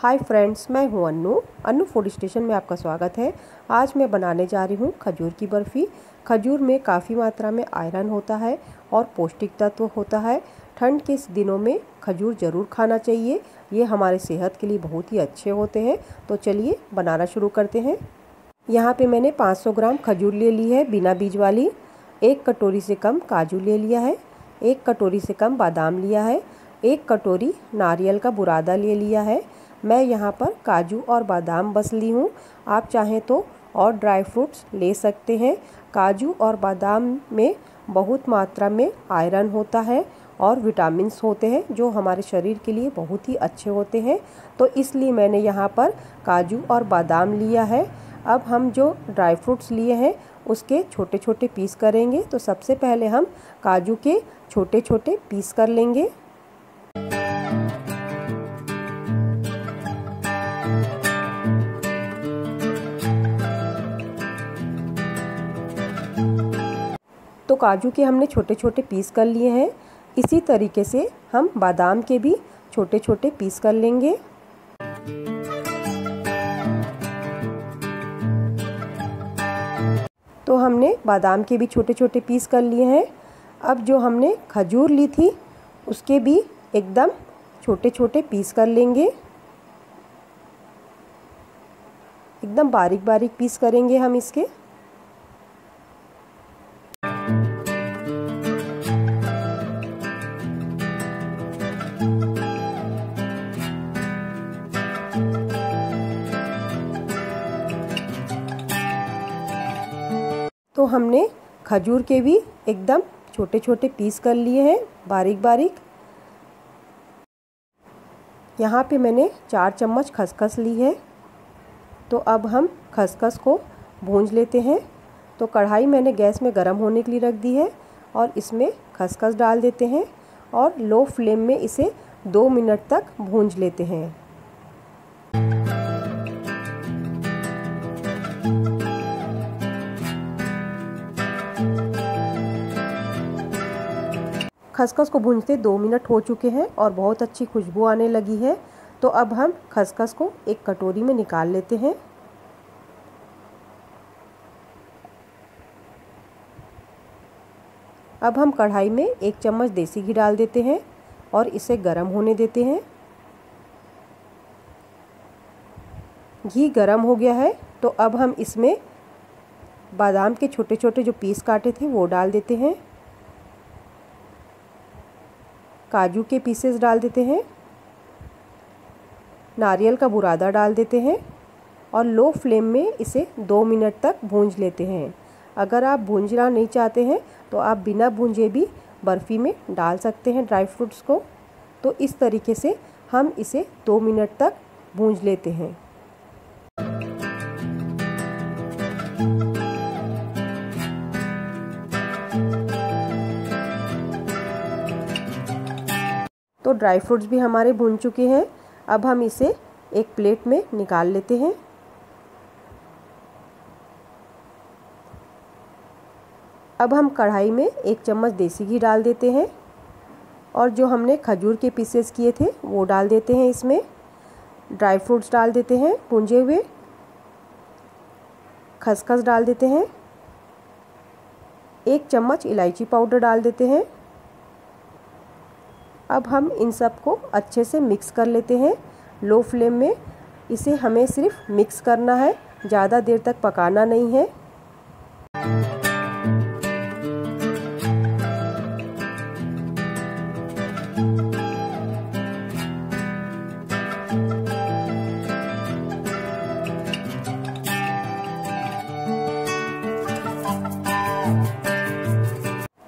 Hi friends, मैं हूं Annu food station में आपका स्वागत है। आज मैं बनाने जा रही हूं खजूर की बर्फ़ी। खजूर में काफ़ी मात्रा में आयरन होता है और पौष्टिक तत्व होता है। ठंड के दिनों में खजूर ज़रूर खाना चाहिए, ये हमारे सेहत के लिए बहुत ही अच्छे होते हैं। तो चलिए बनाना शुरू करते हैं। यहाँ पे मैंने 500 ग्राम खजूर ले ली है बिना बीज वाली। 1 कटोरी से कम काजू ले लिया है। 1 कटोरी से कम बादाम लिया है। 1 कटोरी नारियल का बुरादा ले लिया है। मैं यहाँ पर काजू और बादाम बस ली हूँ। आप चाहें तो और ड्राई फ्रूट्स ले सकते हैं। काजू और बादाम में बहुत मात्रा में आयरन होता है और विटामिन्स होते हैं जो हमारे शरीर के लिए बहुत ही अच्छे होते हैं। तो इसलिए मैंने यहाँ पर काजू और बादाम लिया है। अब हम जो ड्राई फ्रूट्स लिए हैं उसके छोटे छोटे पीस करेंगे। तो सबसे पहले हम काजू के छोटे छोटे पीस कर लेंगे। तो काजू के हमने छोटे छोटे पीस कर लिए हैं। इसी तरीके से हम बादाम के भी छोटे छोटे पीस कर लेंगे। तो हमने बादाम के भी छोटे छोटे पीस कर लिए हैं। अब जो हमने खजूर ली थी उसके भी एकदम छोटे छोटे पीस कर लेंगे। एकदम बारीक बारीक पीस करेंगे हम इसके। तो हमने खजूर के भी एकदम छोटे छोटे पीस कर लिए हैं बारीक बारीक। यहाँ पे मैंने 4 चम्मच खसखस ली है। तो अब हम खसखस को भूंज लेते हैं। तो कढ़ाई मैंने गैस में गर्म होने के लिए रख दी है और इसमें खसखस डाल देते हैं और लो फ्लेम में इसे 2 मिनट तक भूंज लेते हैं। खसखस को भूनते 2 मिनट हो चुके हैं और बहुत अच्छी खुशबू आने लगी है। तो अब हम खसखस को एक कटोरी में निकाल लेते हैं। अब हम कढ़ाई में 1 चम्मच देसी घी डाल देते हैं और इसे गर्म होने देते हैं। घी गर्म हो गया है तो अब हम इसमें बादाम के छोटे छोटे जो पीस काटे थे वो डाल देते हैं। काजू के पीसेस डाल देते हैं। नारियल का बुरादा डाल देते हैं और लो फ्लेम में इसे 2 मिनट तक भूंज लेते हैं। अगर आप भूंजना नहीं चाहते हैं तो आप बिना भूंजे भी बर्फ़ी में डाल सकते हैं ड्राई फ्रूट्स को। तो इस तरीके से हम इसे 2 मिनट तक भूंज लेते हैं। तो ड्राई फ्रूट्स भी हमारे भून चुके हैं। अब हम इसे एक प्लेट में निकाल लेते हैं। अब हम कढ़ाई में 1 चम्मच देसी घी डाल देते हैं और जो हमने खजूर के पीसेस किए थे वो डाल देते हैं इसमें। ड्राई फ्रूट्स डाल देते हैं भुंजे हुए। खसखस डाल देते हैं। 1 चम्मच इलायची पाउडर डाल देते हैं। अब हम इन सब को अच्छे से मिक्स कर लेते हैं लो फ्लेम में। इसे हमें सिर्फ मिक्स करना है, ज़्यादा देर तक पकाना नहीं है।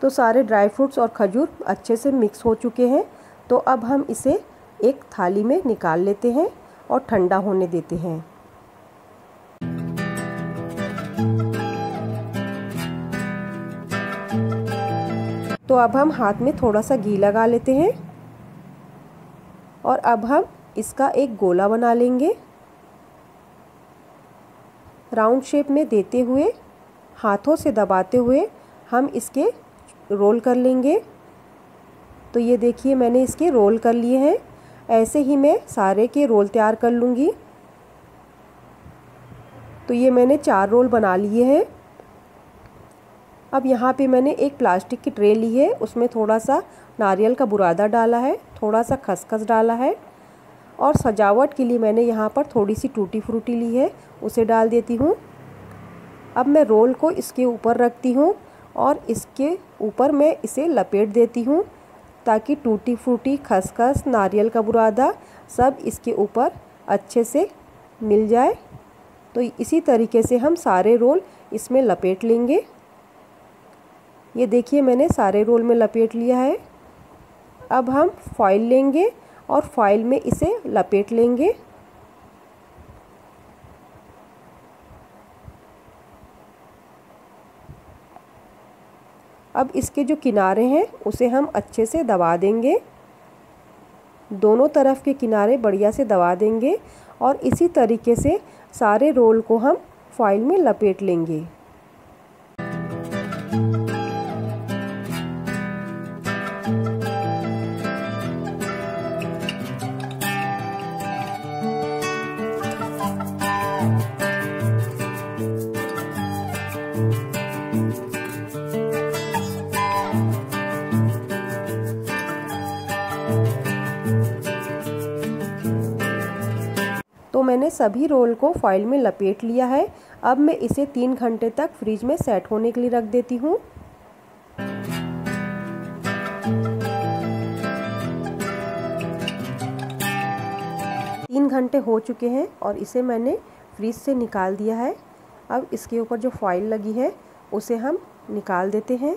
तो सारे ड्राई फ्रूट्स और खजूर अच्छे से मिक्स हो चुके हैं। तो अब हम इसे एक थाली में निकाल लेते हैं और ठंडा होने देते हैं। तो अब हम हाथ में थोड़ा सा घी लगा लेते हैं और अब हम इसका एक गोला बना लेंगे। राउंड शेप में देते हुए हाथों से दबाते हुए हम इसके रोल कर लेंगे। तो ये देखिए मैंने इसके रोल कर लिए हैं। ऐसे ही मैं सारे के रोल तैयार कर लूँगी। तो ये मैंने 4 रोल बना लिए हैं। अब यहाँ पे मैंने एक प्लास्टिक की ट्रे ली है, उसमें थोड़ा सा नारियल का बुरादा डाला है, थोड़ा सा खसखस डाला है और सजावट के लिए मैंने यहाँ पर थोड़ी सी टूटी फ्रूटी ली है, उसे डाल देती हूँ। अब मैं रोल को इसके ऊपर रखती हूँ और इसके ऊपर मैं इसे लपेट देती हूँ ताकि टूटी फ्रूटी, खसखस, नारियल का बुरादा सब इसके ऊपर अच्छे से मिल जाए। तो इसी तरीके से हम सारे रोल इसमें लपेट लेंगे। ये देखिए मैंने सारे रोल में लपेट लिया है। अब हम फॉइल लेंगे और फॉइल में इसे लपेट लेंगे। अब इसके जो किनारे हैं उसे हम अच्छे से दबा देंगे। दोनों तरफ के किनारे बढ़िया से दबा देंगे और इसी तरीके से सारे रोल को हम फॉइल में लपेट लेंगे। तो मैंने सभी रोल को फॉइल में लपेट लिया है। अब मैं इसे 3 घंटे तक फ्रिज में सेट होने के लिए रख देती हूँ। 3 घंटे हो चुके हैं और इसे मैंने फ्रिज से निकाल दिया है। अब इसके ऊपर जो फॉइल लगी है उसे हम निकाल देते हैं।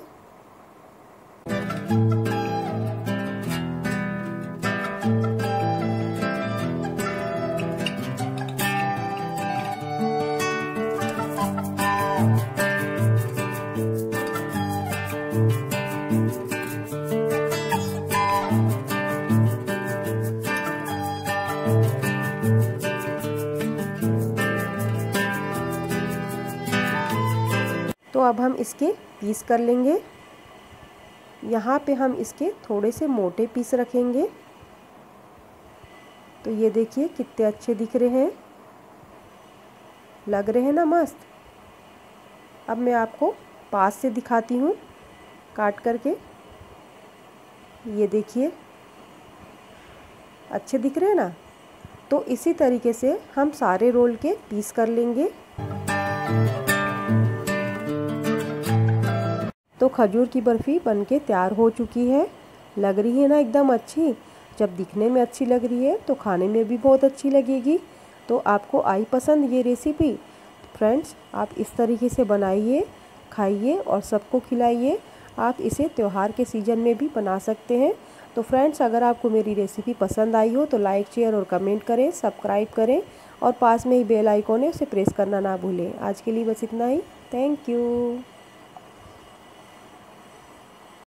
तो अब हम इसके पीस कर लेंगे। यहाँ पे हम इसके थोड़े से मोटे पीस रखेंगे। तो ये देखिए कितने अच्छे दिख रहे हैं, लग रहे हैं ना मस्त। अब मैं आपको पास से दिखाती हूँ काट करके। ये देखिए अच्छे दिख रहे हैं ना। तो इसी तरीके से हम सारे रोल के पीस कर लेंगे। तो खजूर की बर्फ़ी बनके तैयार हो चुकी है। लग रही है ना एकदम अच्छी। जब दिखने में अच्छी लग रही है तो खाने में भी बहुत अच्छी लगेगी। तो आपको आई पसंद ये रेसिपी? फ्रेंड्स, आप इस तरीके से बनाइए, खाइए और सबको खिलाइए। आप इसे त्यौहार के सीज़न में भी बना सकते हैं। तो फ्रेंड्स, अगर आपको मेरी रेसिपी पसंद आई हो तो लाइक, शेयर और कमेंट करें, सब्सक्राइब करें और पास में ही बेल आइकॉन है उसे प्रेस करना ना भूलें। आज के लिए बस इतना ही। Thank you.